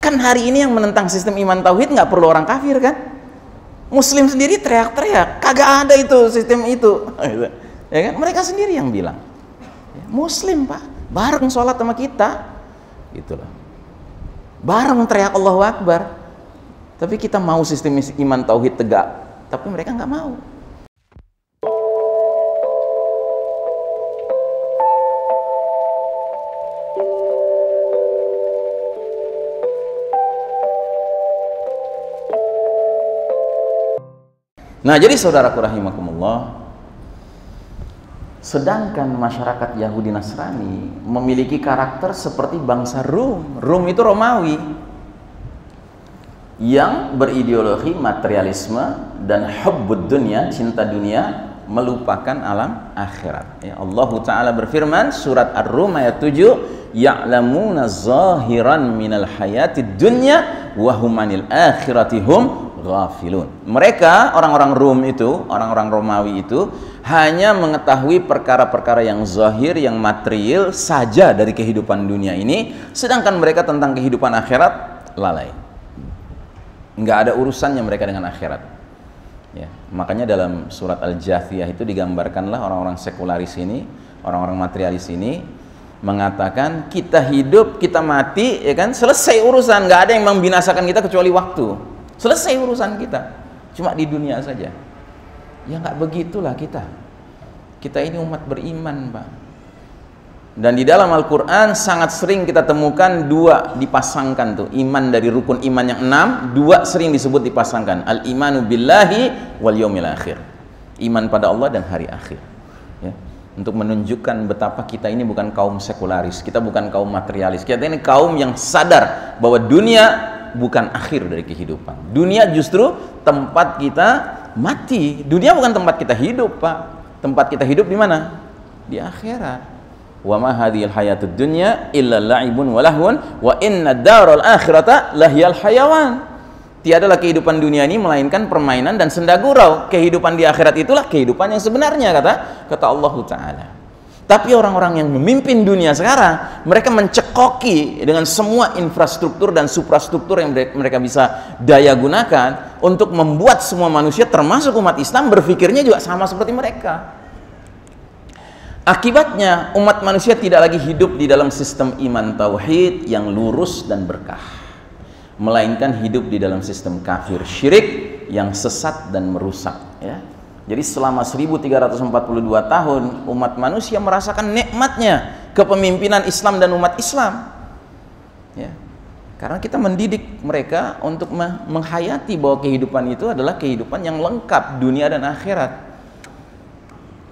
Kan hari ini yang menentang sistem iman tauhid nggak perlu orang kafir kan? Muslim sendiri teriak-teriak, kagak ada itu sistem itu. Ya kan? Mereka sendiri yang bilang. Muslim Pak, bareng sholat sama kita, gitulah. Bareng teriak Allahu Akbar. Tapi kita mau sistem iman tauhid tegak, tapi mereka nggak mau. Nah, jadi saudaraku rahimakumullah, sedangkan masyarakat Yahudi Nasrani memiliki karakter seperti bangsa Rum. Rum itu Romawi yang berideologi materialisme dan hubbud dunya, cinta dunia, melupakan alam akhirat. Ya, Allah Ta'ala berfirman surat Ar-Rum ayat 7, ya'lamuna zahiran minal hayatid dunya wa hum anil akhirati hum ghafilun. Mereka, orang-orang Rum itu, orang-orang Romawi itu hanya mengetahui perkara-perkara yang zahir, yang material saja dari kehidupan dunia ini, sedangkan mereka tentang kehidupan akhirat lalai. Nggak ada urusannya mereka dengan akhirat. Ya, makanya dalam surat Al-Jathiyah itu digambarkanlah orang-orang sekularis ini, orang-orang materialis ini mengatakan kita hidup, kita mati, ya kan, selesai urusan, nggak ada yang membinasakan kita kecuali waktu. Selesai urusan kita, cuma di dunia saja. Ya nggak begitulah kita. Kita ini umat beriman, Pak. Dan di dalam Al-Quran sangat sering kita temukan dua dipasangkan tuh. Iman dari rukun iman yang 6, dua sering disebut dipasangkan. Al-imanu billahi wal yaumil akhir. Iman pada Allah dan hari akhir. Ya. Untuk menunjukkan betapa kita ini bukan kaum sekularis, kita bukan kaum materialis. Kita ini kaum yang sadar bahwa dunia bukan akhir dari kehidupan. Dunia justru tempat kita mati. Dunia bukan tempat kita hidup, Pak. Tempat kita hidup di mana? Di akhirat. Wa ma hadhil hayatud dunya illa la'ibun wa lahwun wa inna daral akhirata lahyal hayawan. Tiadalah kehidupan dunia ini melainkan permainan dan senda gurau. Kehidupan di akhirat itulah kehidupan yang sebenarnya, kata Allah Ta'ala. Tapi orang-orang yang memimpin dunia sekarang, mereka mencekoki dengan semua infrastruktur dan suprastruktur yang mereka bisa daya gunakan untuk membuat semua manusia termasuk umat Islam berpikirnya juga sama seperti mereka. Akibatnya umat manusia tidak lagi hidup di dalam sistem iman tauhid yang lurus dan berkah, melainkan hidup di dalam sistem kafir syirik yang sesat dan merusak, ya. Jadi selama 1342 tahun umat manusia merasakan nikmatnya kepemimpinan Islam dan umat Islam, ya. Karena kita mendidik mereka untuk menghayati bahwa kehidupan itu adalah kehidupan yang lengkap dunia dan akhirat.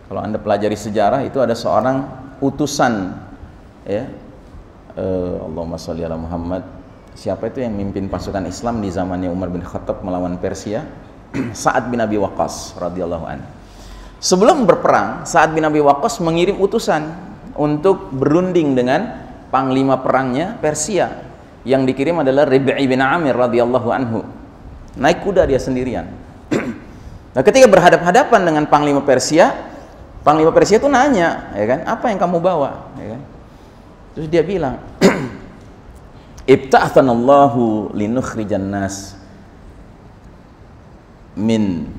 Kalau Anda pelajari sejarah, itu ada seorang utusan, ya, Allahumma sholli ala Muhammad. Siapa itu yang memimpin pasukan Islam di zamannya Umar bin Khattab melawan Persia? Sa'ad bin Abi Waqqas radhiyallahu anhu. Sebelum berperang, Sa'ad bin Abi Waqqas mengirim utusan untuk berunding dengan panglima perangnya Persia. Yang dikirim adalah Rib'i bin Amir radhiyallahu anhu. Naik kuda dia sendirian. Nah, ketika berhadap-hadapan dengan panglima Persia itu nanya, ya kan, apa yang kamu bawa, ya kan? Terus dia bilang, ibta'athanallahu linukhrijan nas min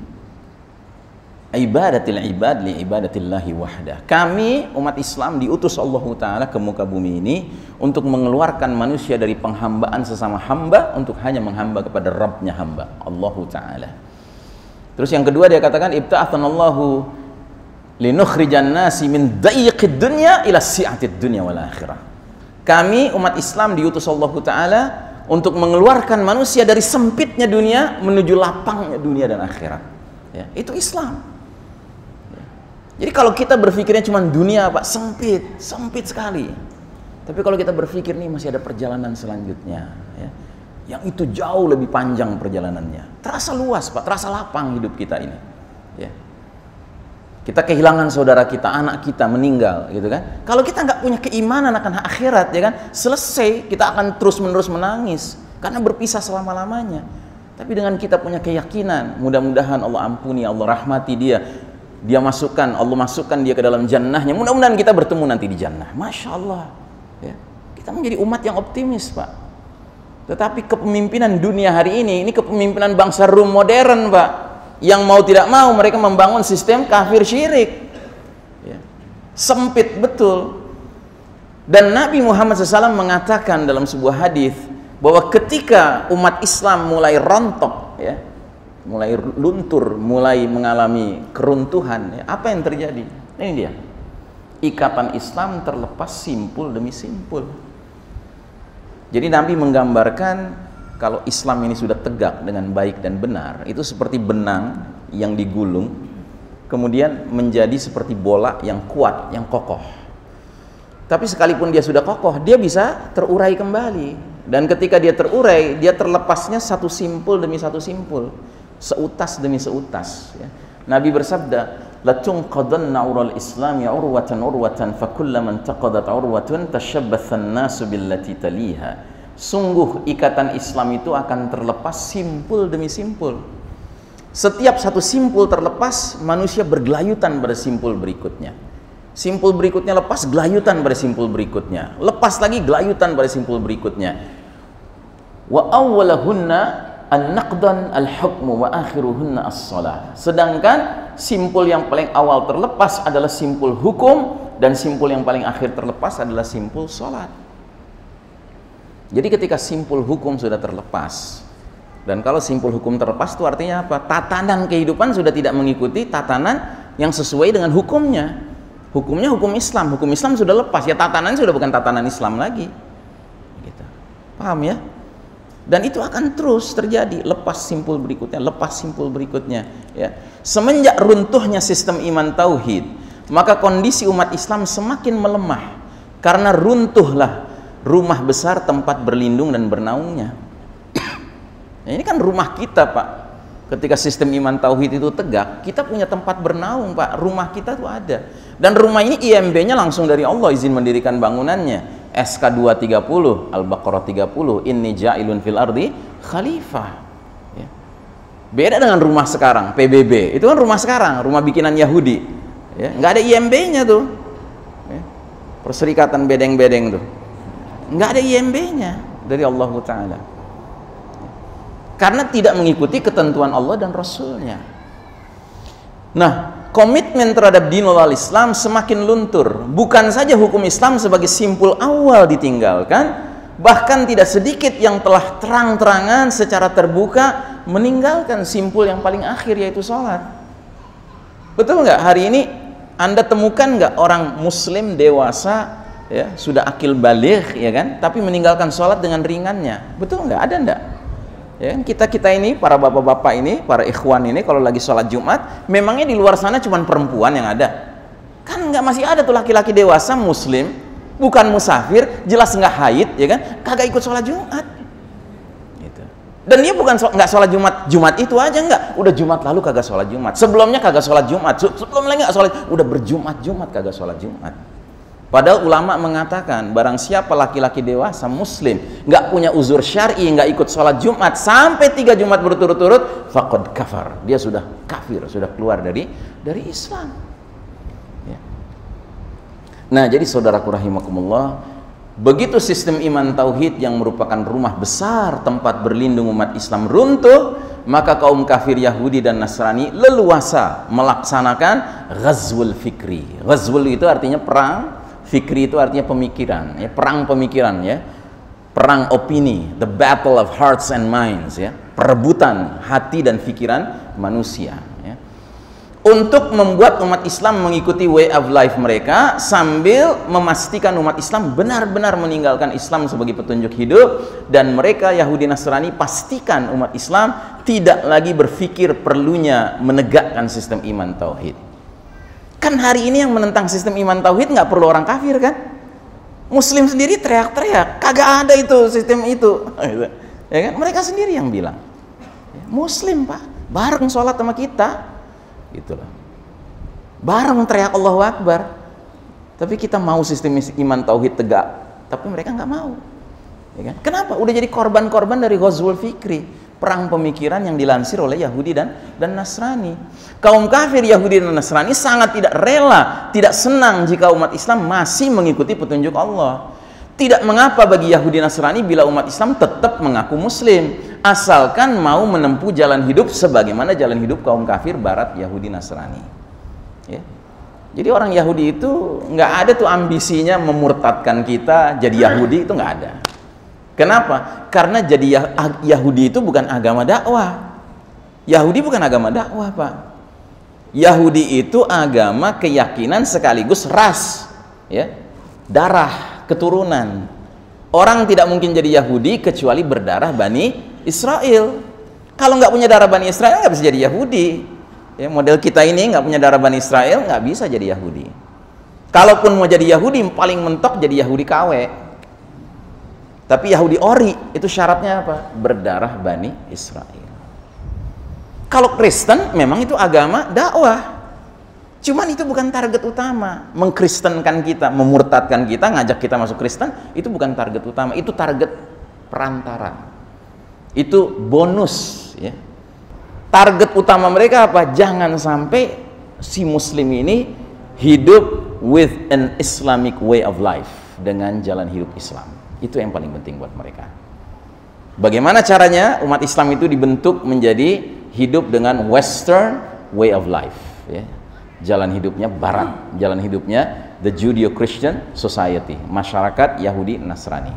ibadatil ibad li ibadatillahi wahdah. Kami umat Islam diutus Allah Ta'ala ke muka bumi ini untuk mengeluarkan manusia dari penghambaan sesama hamba untuk hanya menghamba kepada Rabbnya hamba, Allah Ta'ala. Terus yang kedua dia katakan ibta'athanallahu linukhrijan nasi min dayiqid dunya ila si'atid dunya wal akhirah. Kami umat Islam diutus Allah Ta'ala untuk mengeluarkan manusia dari sempitnya dunia menuju lapangnya dunia dan akhirat, ya, itu Islam, ya. Jadi kalau kita berpikirnya cuma dunia, Pak, sempit sekali. Tapi kalau kita berpikir nih masih ada perjalanan selanjutnya, ya, yang itu jauh lebih panjang perjalanannya, terasa luas, Pak, terasa lapang hidup kita ini, ya. Kita kehilangan saudara kita, anak kita meninggal, gitu kan. Kalau kita nggak punya keimanan akan akhirat, ya kan, selesai, kita akan terus-menerus menangis karena berpisah selama-lamanya. Tapi dengan kita punya keyakinan, mudah-mudahan Allah ampuni, Allah rahmati dia, Allah masukkan dia ke dalam jannahnya. Mudah-mudahan kita bertemu nanti di jannah. Masya Allah, ya. Kita menjadi umat yang optimis, Pak. Tetapi kepemimpinan dunia hari ini kepemimpinan bangsa Rum modern, Pak. Yang mau tidak mau mereka membangun sistem kafir syirik. Ya. Sempit betul. Dan Nabi Muhammad SAW mengatakan dalam sebuah hadis bahwa ketika umat Islam mulai rontok, ya, mulai luntur, mulai mengalami keruntuhan, ya, apa yang terjadi? Ini dia. Ikatan Islam terlepas simpul demi simpul. Jadi Nabi menggambarkan kalau Islam ini sudah tegak dengan baik dan benar, itu seperti benang yang digulung, kemudian menjadi seperti bola yang kuat, yang kokoh. Tapi sekalipun dia sudah kokoh, dia bisa terurai kembali. Dan ketika dia terurai, dia terlepasnya satu simpul demi satu simpul, seutas demi seutas. Ya. Nabi bersabda, "Latunqadanna ural Islami urwatan urwatan, fakullaman taqadat urwatun tashabbathan nasu billati taliha." Sungguh ikatan Islam itu akan terlepas simpul demi simpul. Setiap satu simpul terlepas, manusia bergelayutan pada simpul berikutnya. Simpul berikutnya lepas, gelayutan pada simpul berikutnya. Lepas lagi, gelayutan pada simpul berikutnya. Wa awwalahunna an-naqdan al-hukmu wa akhiruhunna as-salah. Sedangkan simpul yang paling awal terlepas adalah simpul hukum, dan simpul yang paling akhir terlepas adalah simpul salat. Jadi ketika simpul hukum sudah terlepas, dan kalau simpul hukum terlepas itu artinya apa? Tatanan kehidupan sudah tidak mengikuti tatanan yang sesuai dengan hukumnya. Hukumnya hukum Islam sudah lepas, ya tatanannya sudah bukan tatanan Islam lagi. Gitu. Paham ya? Dan itu akan terus terjadi, lepas simpul berikutnya, lepas simpul berikutnya. Ya. Semenjak runtuhnya sistem iman tauhid, maka kondisi umat Islam semakin melemah, karena runtuhlah rumah besar tempat berlindung dan bernaungnya. Nah, ini kan rumah kita, Pak. Ketika sistem iman tauhid itu tegak, kita punya tempat bernaung, Pak. Rumah kita tuh ada. Dan rumah ini IMB-nya langsung dari Allah, izin mendirikan bangunannya. SK 230, Al-Baqarah 30, inni ja'ilun fil ardi khalifah. Ya. Beda dengan rumah sekarang, PBB. Itu kan rumah sekarang, rumah bikinan Yahudi. Ya. Nggak ada IMB-nya tuh. Ya. Perserikatan bedeng-bedeng tuh. Nggak ada IMB-nya dari Allah Ta'ala. Karena tidak mengikuti ketentuan Allah dan Rasulnya. Nah, komitmen terhadap dinul al-Islam semakin luntur. Bukan saja hukum Islam sebagai simpul awal ditinggalkan, bahkan tidak sedikit yang telah terang-terangan secara terbuka meninggalkan simpul yang paling akhir, yaitu sholat. Betul nggak? Hari ini Anda temukan nggak orang Muslim dewasa, ya, sudah akil baligh, ya kan, tapi meninggalkan sholat dengan ringannya? Betul nggak? Ada nggak? Ya, kita ini, para bapak-bapak ini, para ikhwan ini, kalau lagi sholat Jumat, memangnya di luar sana cuma perempuan yang ada? Kan nggak, masih ada tuh laki-laki dewasa Muslim, bukan musafir, jelas nggak haid, ya kan, kagak ikut sholat Jumat. Gitu. Dan dia bukan nggak sholat Jumat itu aja, nggak, udah Jumat lalu kagak sholat Jumat, sebelumnya kagak sholat Jumat, sebelum lagi nggak sholat, udah berjumat kagak sholat Jumat. Padahal ulama mengatakan, barang siapa laki-laki dewasa Muslim nggak punya uzur syar'i, nggak ikut sholat Jumat sampai 3 Jumat berturut-turut, faqad kafar, dia sudah kafir, sudah keluar dari Islam. Ya. Nah, jadi saudaraku rahimakumullah, begitu sistem iman tauhid yang merupakan rumah besar tempat berlindung umat Islam runtuh, maka kaum kafir Yahudi dan Nasrani leluasa melaksanakan ghazwul fikri. Ghazwul itu artinya perang, fikri itu artinya pemikiran, ya, perang pemikiran, ya, perang opini, the battle of hearts and minds, ya, perebutan hati dan pikiran manusia, ya, untuk membuat umat Islam mengikuti way of life mereka, sambil memastikan umat Islam benar-benar meninggalkan Islam sebagai petunjuk hidup, dan mereka Yahudi Nasrani pastikan umat Islam tidak lagi berpikir perlunya menegakkan sistem iman tauhid. Kan hari ini yang menentang sistem iman tauhid nggak perlu orang kafir, kan? Muslim sendiri teriak-teriak, kagak ada itu sistem itu. Ya kan? Mereka sendiri yang bilang. Muslim, Pak, bareng sholat sama kita, gitulah. Bareng teriak Allahu Akbar. Tapi kita mau sistem iman tauhid tegak, tapi mereka nggak mau. Ya kan? Kenapa? Udah jadi korban-korban dari ghazwul fikri, perang pemikiran yang dilansir oleh Yahudi dan Nasrani. Kaum kafir Yahudi dan Nasrani sangat tidak rela, tidak senang jika umat Islam masih mengikuti petunjuk Allah. Tidak mengapa bagi Yahudi Nasrani bila umat Islam tetap mengaku Muslim, asalkan mau menempuh jalan hidup sebagaimana jalan hidup kaum kafir Barat Yahudi Nasrani. Ya. Jadi orang Yahudi itu nggak ada tuh ambisinya memurtadkan kita jadi Yahudi, itu nggak ada. Kenapa? Karena jadi Yahudi itu bukan agama dakwah. Yahudi bukan agama dakwah, Pak. Yahudi itu agama keyakinan sekaligus ras, ya, darah, keturunan. Orang tidak mungkin jadi Yahudi kecuali berdarah Bani Israel. Kalau nggak punya darah Bani Israel nggak bisa jadi Yahudi. Ya, model kita ini nggak punya darah Bani Israel nggak bisa jadi Yahudi. Kalaupun mau jadi Yahudi paling mentok jadi Yahudi KW. Tapi Yahudi ori itu syaratnya apa? Berdarah Bani Israel. Kalau Kristen memang itu agama dakwah. Cuman itu bukan target utama. Mengkristenkan kita, memurtadkan kita, ngajak kita masuk Kristen, itu bukan target utama. Itu target perantara. Itu bonus, ya. Target utama mereka apa? Jangan sampai si muslim ini hidup with an Islamic way of life, dengan jalan hidup Islam. Itu yang paling penting buat mereka. Bagaimana caranya umat Islam itu dibentuk menjadi hidup dengan Western way of life, ya. Jalan hidupnya Barat, jalan hidupnya the Judeo-Christian Society, masyarakat Yahudi Nasrani.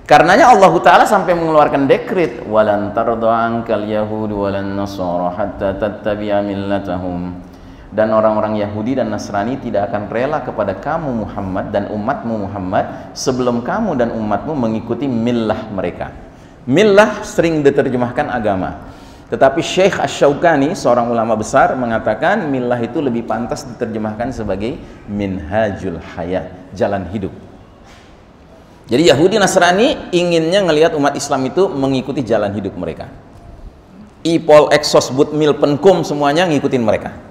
Karenanya Allah Ta'ala sampai mengeluarkan dekret, walan tarda ankal yahud walan nasara hatta tattabi'a millatahum. Dan orang-orang Yahudi dan Nasrani tidak akan rela kepada kamu Muhammad dan umatmu Muhammad sebelum kamu dan umatmu mengikuti millah mereka. Millah sering diterjemahkan agama. Tetapi Syekh Asy-Syaukani, seorang ulama besar, mengatakan millah itu lebih pantas diterjemahkan sebagai minhajul hayat, jalan hidup. Jadi Yahudi Nasrani inginnya ngelihat umat Islam itu mengikuti jalan hidup mereka. Ipol, Exos, Butmil, Penkum semuanya ngikutin mereka.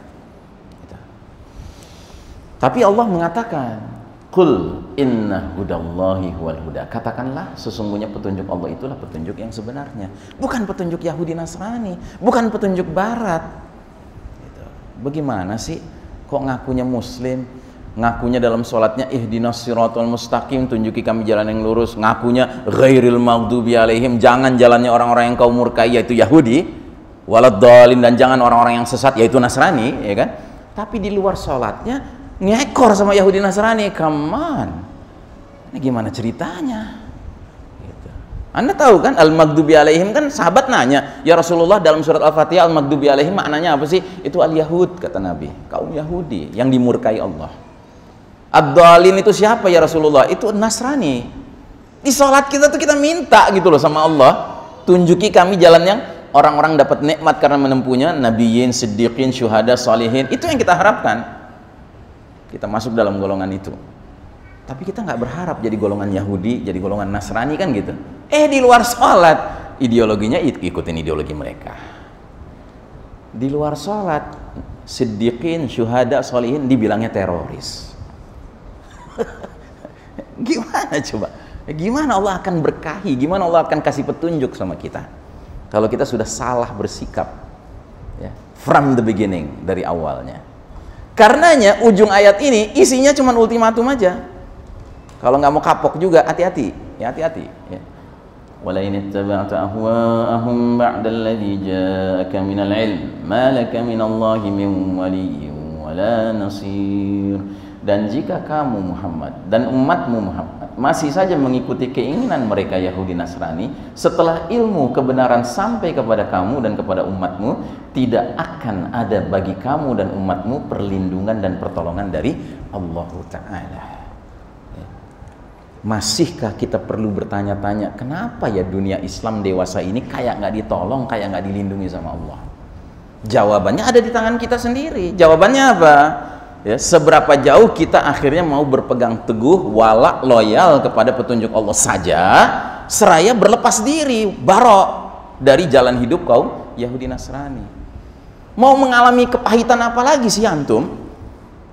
Tapi Allah mengatakan, Qul inna hudallahi huwal huda. Katakanlah sesungguhnya petunjuk Allah itulah petunjuk yang sebenarnya. Bukan petunjuk Yahudi Nasrani, bukan petunjuk Barat. Gitu. Bagaimana sih kok ngakunya Muslim, ngakunya dalam sholatnya ihdinas siratal mustaqim, tunjuki kami jalan yang lurus, ngakunya ghairil maghdubi alaihim, jangan jalannya orang-orang yang kau murkai yaitu Yahudi, waladdallin, dan jangan orang-orang yang sesat yaitu Nasrani, ya kan? Tapi di luar sholatnya ngekor sama Yahudi Nasrani. Come on, ini gimana ceritanya? Gitu. Anda tahu kan al-maghdubi alaihim, kan sahabat nanya, ya Rasulullah dalam surat Al-Fatihah al-maghdubi alaihim maknanya apa sih? Itu al-Yahud, kata Nabi, kaum Yahudi yang dimurkai Allah. Ad-dhalin itu siapa ya Rasulullah? Itu Nasrani. Di sholat kita tuh kita minta gitu loh sama Allah, tunjuki kami jalan yang orang-orang dapat nikmat karena menempuhnya, nabiyyin, siddiqin, syuhada, salihin. Itu yang kita harapkan. Kita masuk dalam golongan itu. Tapi kita nggak berharap jadi golongan Yahudi, jadi golongan Nasrani kan gitu. Di luar sholat ideologinya ikutin ideologi mereka. Di luar sholat siddiqin, syuhada, sholihin dibilangnya teroris. Gimana coba? Gimana Allah akan berkahi? Gimana Allah akan kasih petunjuk sama kita kalau kita sudah salah bersikap, ya, from the beginning, dari awalnya? Karenanya ujung ayat ini isinya cuma ultimatum aja. Kalau nggak mau kapok juga, hati-hati, ya, hati-hati, ya. Wala in ittaba'ta ahwa'ahum ba'da alladhi ja'aka minal ilm ma laka minallahi min waliyyin wala nasir. Dan jika kamu Muhammad dan umatmu Muhammad masih saja mengikuti keinginan mereka Yahudi Nasrani, setelah ilmu kebenaran sampai kepada kamu dan kepada umatmu, tidak akan ada bagi kamu dan umatmu perlindungan dan pertolongan dari Allah Ta'ala. Masihkah kita perlu bertanya-tanya, kenapa ya dunia Islam dewasa ini kayak nggak ditolong, kayak nggak dilindungi sama Allah? Jawabannya ada di tangan kita sendiri. Jawabannya apa? Ya, seberapa jauh kita akhirnya mau berpegang teguh, wala, loyal kepada petunjuk Allah saja, seraya berlepas diri, barok dari jalan hidup kaum Yahudi Nasrani. Mau mengalami kepahitan apa lagi sih antum?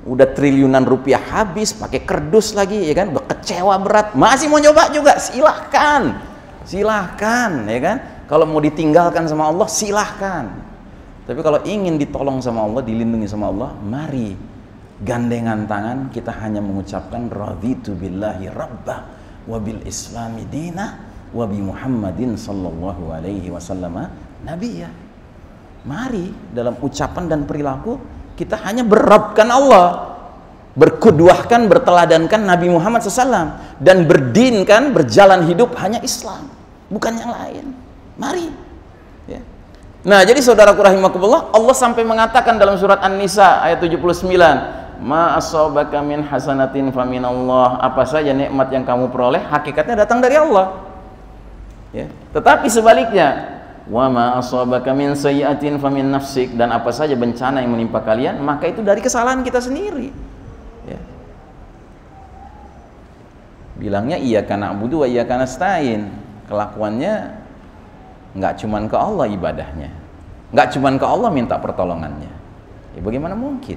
Udah triliunan rupiah habis, pakai kerdus lagi, ya kan? Udah kecewa berat, masih mau nyoba juga, silahkan, silahkan, ya kan? Kalau mau ditinggalkan sama Allah, silahkan. Tapi kalau ingin ditolong sama Allah, dilindungi sama Allah, mari gandengan tangan, kita hanya mengucapkan raditu billahi rabbah wa bil islami dina wa bi Muhammadin sallallahu alaihi wasallam nabiyya. Mari dalam ucapan dan perilaku kita hanya berrabkan Allah, berkuduahkan, berteladankan Nabi Muhammad SAW, dan berdinkan, berjalan hidup hanya Islam, bukan yang lain. Mari ya. Nah, jadi saudaraku rahimakumullah, Allah sampai mengatakan dalam surat An-Nisa ayat 79, ma asabaka min hasanatin faminallah, apa saja nikmat yang kamu peroleh hakikatnya datang dari Allah ya. Tetapi sebaliknya, wa ma asabaka min sayyi'atin famin nafsik, dan apa saja bencana yang menimpa kalian maka itu dari kesalahan kita sendiri ya. Bilangnya iyyaka na'budu wa iyyaka nasta'in, kelakuannya nggak cuman ke Allah ibadahnya, nggak cuman ke Allah minta pertolongannya ya, bagaimana mungkin